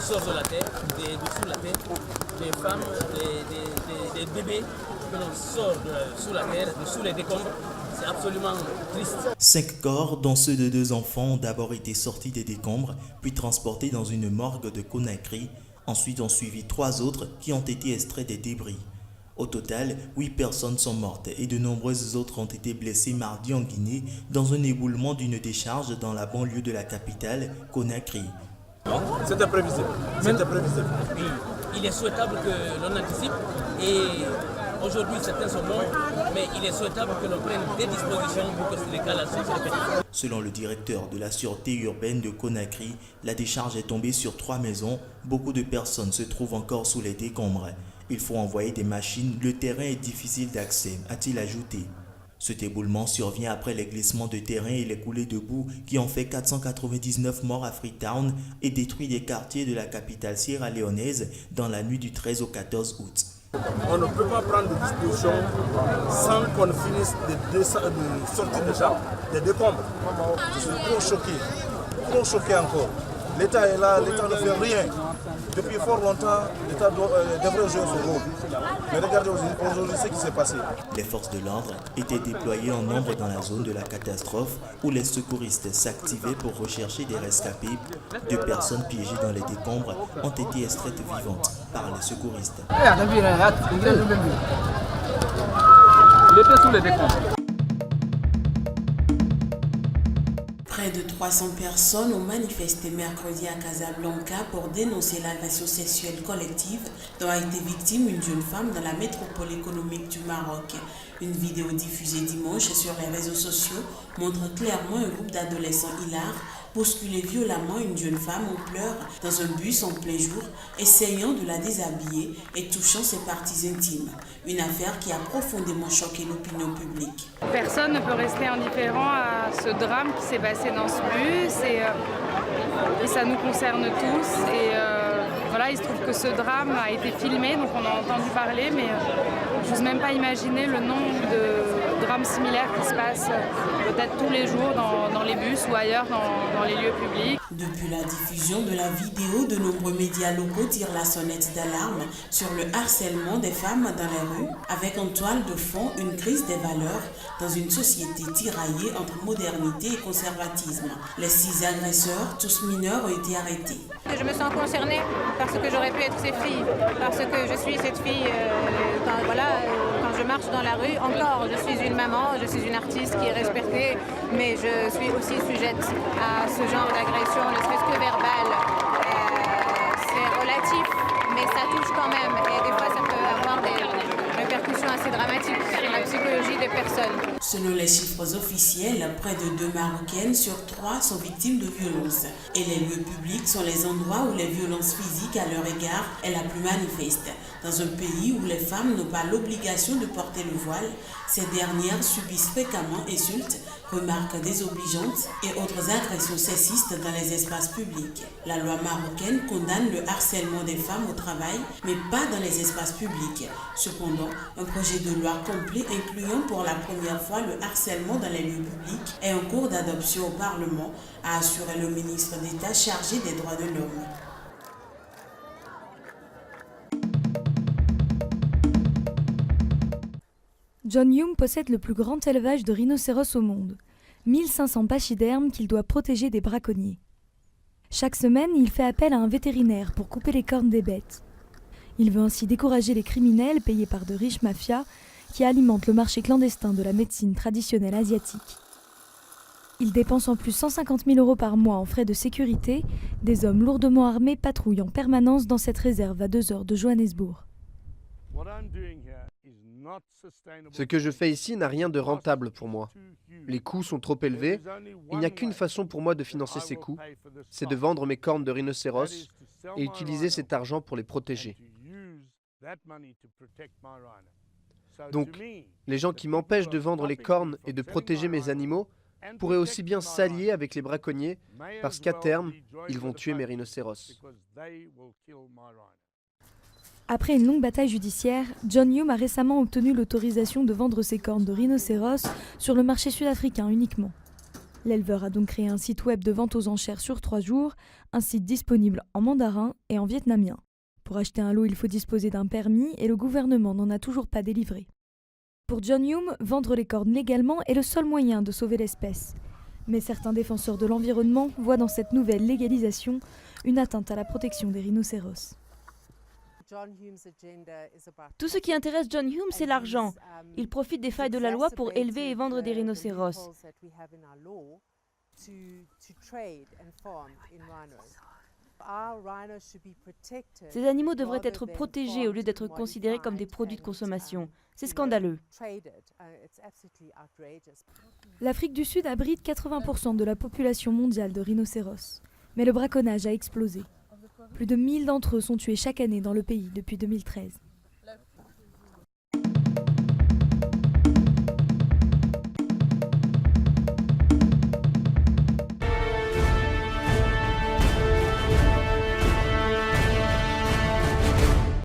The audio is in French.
sort de la terre, dessous la terre, des femmes, des bébés que l'on sort sous la terre, dessous les décombres. C'est absolument triste. 5 corps, dont ceux de 2 enfants, ont d'abord été sortis des décombres, puis transportés dans une morgue de Conakry. Ensuite ont suivi 3 autres qui ont été extraits des débris. Au total, 8 personnes sont mortes et de nombreuses autres ont été blessées mardi en Guinée dans un éboulement d'une décharge dans la banlieue de la capitale, Conakry. C'était prévisible. C'était prévisible. Il est souhaitable que l'on anticipe et aujourd'hui certains sont morts, mais il est souhaitable que l'on prenne des dispositions pour que ces décalations se répètent. Selon le directeur de la sûreté urbaine de Conakry, la décharge est tombée sur 3 maisons. Beaucoup de personnes se trouvent encore sous les décombres. Il faut envoyer des machines, le terrain est difficile d'accès, a-t-il ajouté. Cet éboulement survient après les glissements de terrain et les coulées de boue qui ont fait 499 morts à Freetown et détruit des quartiers de la capitale sierra-léonaise dans la nuit du 13 au 14 août. On ne peut pas prendre des dispositions sans qu'on finisse de sortir déjà des décombres. Je suis trop choqué encore. L'État est là, l'État ne fait rien. Depuis fort longtemps, l'État devrait jouer son rôle. Mais regardez aujourd'hui ce qui s'est passé. Les forces de l'ordre étaient déployées en nombre dans la zone de la catastrophe où les secouristes s'activaient pour rechercher des rescapés. 2 personnes piégées dans les décombres ont été extraites vivantes par les secouristes. Il était sous les décombres. Près de 300 personnes ont manifesté mercredi à Casablanca pour dénoncer l'agression sexuelle collective dont a été victime une jeune femme dans la métropole économique du Maroc. Une vidéo diffusée dimanche sur les réseaux sociaux montre clairement un groupe d'adolescents hilars bousculer violemment une jeune femme en pleurs dans un bus en plein jour, essayant de la déshabiller et touchant ses parties intimes. Une affaire qui a profondément choqué l'opinion publique. Personne ne peut rester indifférent à ce drame qui s'est passé dans ce bus et ça nous concerne tous. Voilà, il se trouve que ce drame a été filmé, donc on a entendu parler, mais je n'ose même pas imaginer le nombre de drames similaires qui se passent peut-être tous les jours dans les bus ou ailleurs dans les lieux publics. Depuis la diffusion de la vidéo, de nombreux médias locaux tirent la sonnette d'alarme sur le harcèlement des femmes dans les rues, avec en toile de fond une crise des valeurs dans une société tiraillée entre modernité et conservatisme. Les 6 agresseurs, tous mineurs, ont été arrêtés. Je me sens concernée parce que j'aurais pu être ces filles, parce que je suis cette fille, quand je marche dans la rue, encore, je suis une maman, je suis une artiste qui est respectée, mais je suis aussi sujette à ce genre d'agression, ne serait-ce que verbale. C'est relatif, mais ça touche quand même, et des fois ça peut avoir des répercussions assez dramatiques sur la psychologie des personnes. Selon les chiffres officiels, près de 2 Marocaines sur 3 sont victimes de violences. Et les lieux publics sont les endroits où les violences physiques à leur égard est la plus manifeste. Dans un pays où les femmes n'ont pas l'obligation de porter le voile, ces dernières subissent fréquemment insultes, remarques désobligeantes et autres agressions sexistes dans les espaces publics. La loi marocaine condamne le harcèlement des femmes au travail, mais pas dans les espaces publics. Cependant, un projet de loi complet incluant pour la première fois le harcèlement dans les lieux publics est en cours d'adoption au Parlement, a assuré le ministre d'État chargé des droits de l'homme. John Hume possède le plus grand élevage de rhinocéros au monde, 1500 pachydermes qu'il doit protéger des braconniers. Chaque semaine, il fait appel à un vétérinaire pour couper les cornes des bêtes. Il veut ainsi décourager les criminels payés par de riches mafias qui alimentent le marché clandestin de la médecine traditionnelle asiatique. Il dépense en plus 150 000 € par mois en frais de sécurité. Des hommes lourdement armés patrouillent en permanence dans cette réserve à 2 heures de Johannesburg. Ce que je fais ici n'a rien de rentable pour moi. Les coûts sont trop élevés. Il n'y a qu'une façon pour moi de financer ces coûts, c'est de vendre mes cornes de rhinocéros et utiliser cet argent pour les protéger. Donc, les gens qui m'empêchent de vendre les cornes et de protéger mes animaux pourraient aussi bien s'allier avec les braconniers parce qu'à terme, ils vont tuer mes rhinocéros. Après une longue bataille judiciaire, John Hume a récemment obtenu l'autorisation de vendre ses cornes de rhinocéros sur le marché sud-africain uniquement. L'éleveur a donc créé un site web de vente aux enchères sur 3 jours, un site disponible en mandarin et en vietnamien. Pour acheter un lot, il faut disposer d'un permis et le gouvernement n'en a toujours pas délivré. Pour John Hume, vendre les cornes légalement est le seul moyen de sauver l'espèce. Mais certains défenseurs de l'environnement voient dans cette nouvelle légalisation une atteinte à la protection des rhinocéros. Tout ce qui intéresse John Hume, c'est l'argent. Il profite des failles de la loi pour élever et vendre des rhinocéros. Ces animaux devraient être protégés au lieu d'être considérés comme des produits de consommation. C'est scandaleux. L'Afrique du Sud abrite 80% de la population mondiale de rhinocéros. Mais le braconnage a explosé. Plus de 1000 d'entre eux sont tués chaque année dans le pays depuis 2013.